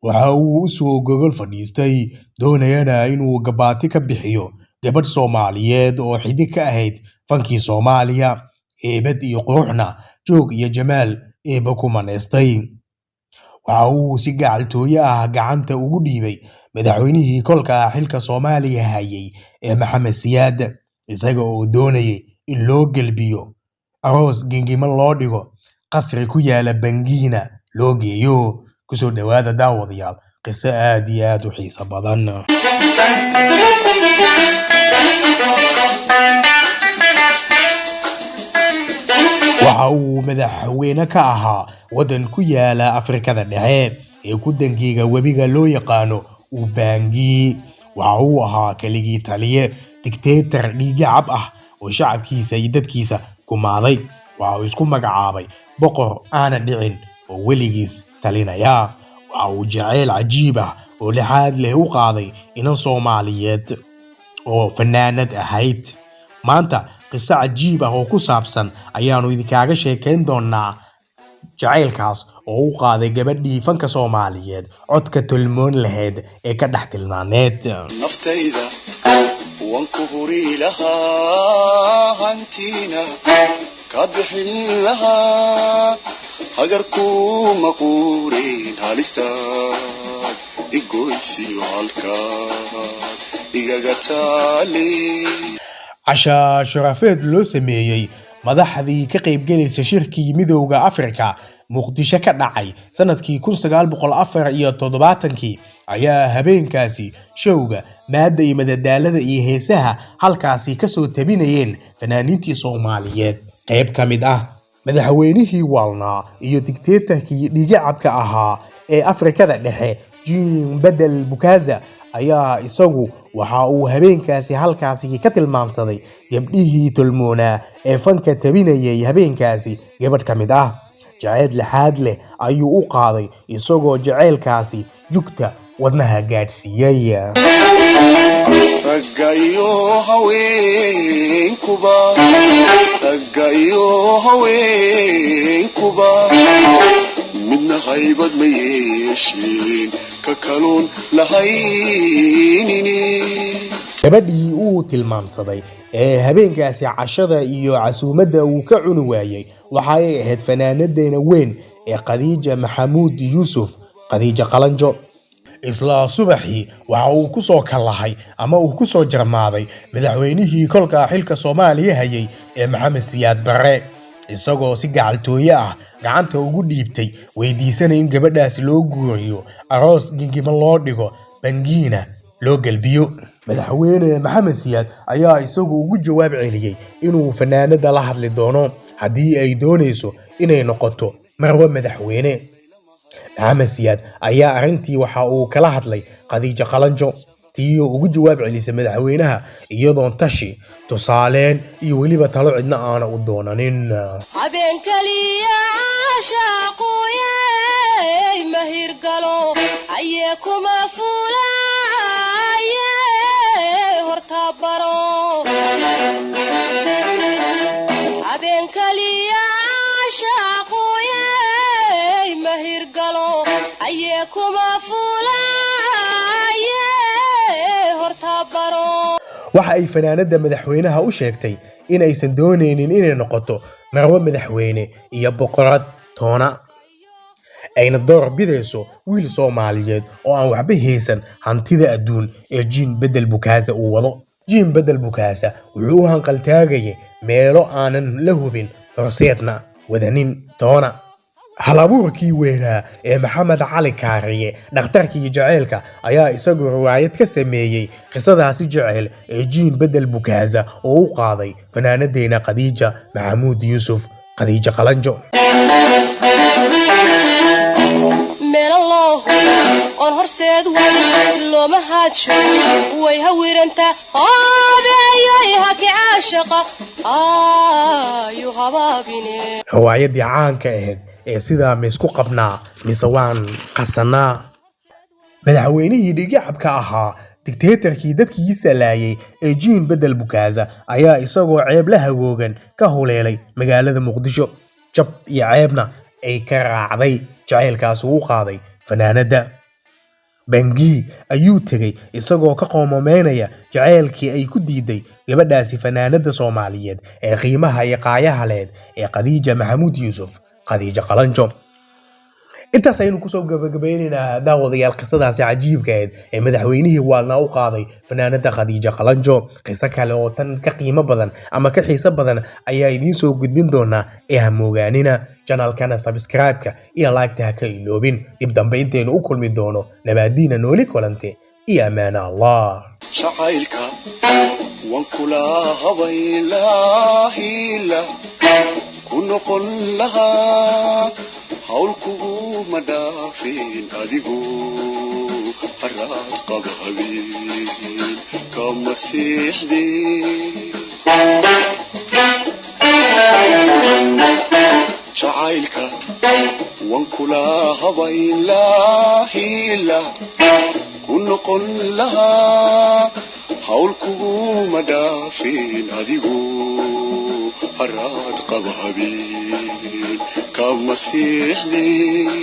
waxa uu u soo gogol fadhiistay doonayana inuu gabaati ka bixiyo gabadh Soomaaliyeed oo xiddig ka ahayd fankii Soomaaliya eebad iyo quruxna joog iyo jamaal eeba ku maneystay. waxa uu si gacaltooyo ah gacanta ugu dhiibay madaxweynihii kolka xilka Soomaaliya hayay ee Maxamed Siyaad, isaga oo doonayay in loo gelbiyo aroos gingimo loo dhigo qasri ku yaala Bangiina loo geeyo. kusoo dhawaada daawadayaal qiso aad iyo aad u xiiso badan. waxa uu madaxweyne ka ahaa wadan ku yaala Afrikada Dhexe ee ku dangiga webiga loo yaqaano Ubangi. waxa uu ahaa kaligii taliye dictator dhiigacab ah oo shacabkiisa iyo dadkiisa kumaaday. waxa uu isku magacaabay boqor aana dhicin oo weligiis talinaya. waxa uu jacayl cajiib ah oo lixaad leh u qaaday inan Soomaaliyeed oo fanaanad ahayd. maanta qiso cajiib ah oo ku saabsan ayaanu idinkaaga sheekayn doonaa jacaylkaas oo u qaaday gabadhii fanka Soomaaliyeed codka tolmoon lahayd ee ka dhex tilmaaneed. naftayda waan ku huri lahaa hantiina ka bixin lahaa hagarku maquurin halistaad igoysiyo halkaad igaga taali. casha sharafeed loo sameeyey madaxdii ka qaybgalaysa shirkii midowga Afrika Muqdisho ka dhacay sanadkii 1974 ayaa habeenkaasi showga maada iyo madadaalada iyo heesaha halkaasi ka soo tabinayeen fanaaniintii Soomaaliyeed. qayb ka mid ah madaxweynihii waalnaa iyo dictatorkii dhigacabka ahaa ee Afrikada Dhexe Jean Bedel Bokassa ayaa isagu waxa uu habeenkaasi halkaasi ka tilmaamsaday gabdhihii tolmoona ee fanka tabinayay habeenkaasi gabadh ka mid ah. jacayl lixaad leh ayuu u qaaday isagoo jacaylkaasi jugta wadnaha gaadhsiiyay. raggayo haweenkuba midna haybad ma yeesheen ka kaluun lahaynini. gabadhii uu tilmaamsaday ee habeenkaasi cashada iyo casuumadda uu ka cuni waayay waxay ahayd fanaanadeena weyn ee Khadiija Maxamuud Yuusuf Khadiija Qalanjo. isla subaxii waxa uu ku soo kalahay ama uu ku soo jarmaaday madaxweynihii kolka xilka Soomaaliya hayay ee Maxamed Siyaad Barre, isagoo si gacaltooyo ah gacanta ugu dhiibtay weydiisanay in gabadhaasi loo guuriyo aroos gingimo loo dhigo Bangiina loo gelbiyo. madaxweyne Maxamed Siyaad ayaa isagu ugu jawaab celiyay inuu fanaanada la hadli doono haddii ay doonayso inay noqoto marwo madaxweyne. Maxamed Siyaad ayaa arintii waxa uu kala hadlay Khadiija Qalanjo tiyo ugu jawaab celisay madaxweynaha iyadoon tashi tusaaleen iyo weliba talo cidna aana u doonanin. habeen kaliya shaqooyay mahir galo ayee kuma fuulaaye horta baro. habeen kaliya shaqooyay mahir galo ayee kuma fuulaaye horta baro. waxa ay fanaanada madaxweynaha u sheegtay in aysan dooneynin inay noqoto marwo madaxweyne iyo boqorad toona, ayna door bidayso wiil Soomaaliyeed oo aan waxba haysan hantida adduun ee Jean Bedel Bokassa uu wado. Jean Bedel Bokassa wuxuu u hanqaltaagayay meelo aanan la hubin horseedna wadanin toona. halabuurkii weynaa ee Maxamed Cali Kaariye dhakhtarkii jacaylka ayaa isagu riwaayad ka sameeyay qisadaasi jacayl ee Jean Bedel Bokassa oo u qaaday fanaanadeena Khadiija Maxamuud Yuusuf Khadiija Qalanjo. on horseed looma haadsho way hawiranta qaabeeyay haki caashaqa ayu habaabine. riwaayadii caanka ahayd ee sidaa ma isku qabnaa mise waan qasanaa. madaxweynihii dhigacabka ahaa dictatorkii dadkiisa laayay ee Jean Bedel Bokassa ayaa isagoo ceeb la hagoogan ka huleelay magaalada Muqdisho. jab iyo ceebna ay ka raacday jacaylkaas uu qaaday fanaanada. bangi ayuu tegay isagoo ka qoomameynaya jaceylkii ay ku diiday gabadhaasi fanaanada Soomaaliyeed ee qiimaha iyo qaayaha leh ee Khadiija Maxamuud Yuusuf Khadiija Qalanjo. intaas aynu kusoo gabagabaynaynaa daawadayaal qisadaasi cajiibka ah ee madaxweynihii waalna u qaaday fanaanada Khadiija Qalanjo. qiso kale oo tan ka qiimo badan ama ka xiiso badan ayaa idiin soo gudbin doonaa ee ha moogaanina channelkana subscribe-ka iyo like-ta ha ka iloobin. dib dambe intaynu u kulmi doono nabaadiina nooli kulante iyo amaana Allah. jacaylka waan kula habaylaahila ku noqon lahaa hawl kuguma dhaafin adigu haraad qaba habeen kama siixdeen jacaylka waan kula habaylaahila ku noqon lahaa hawl kuguma dhaafin adigu haraad qaba habeen kama siixdeen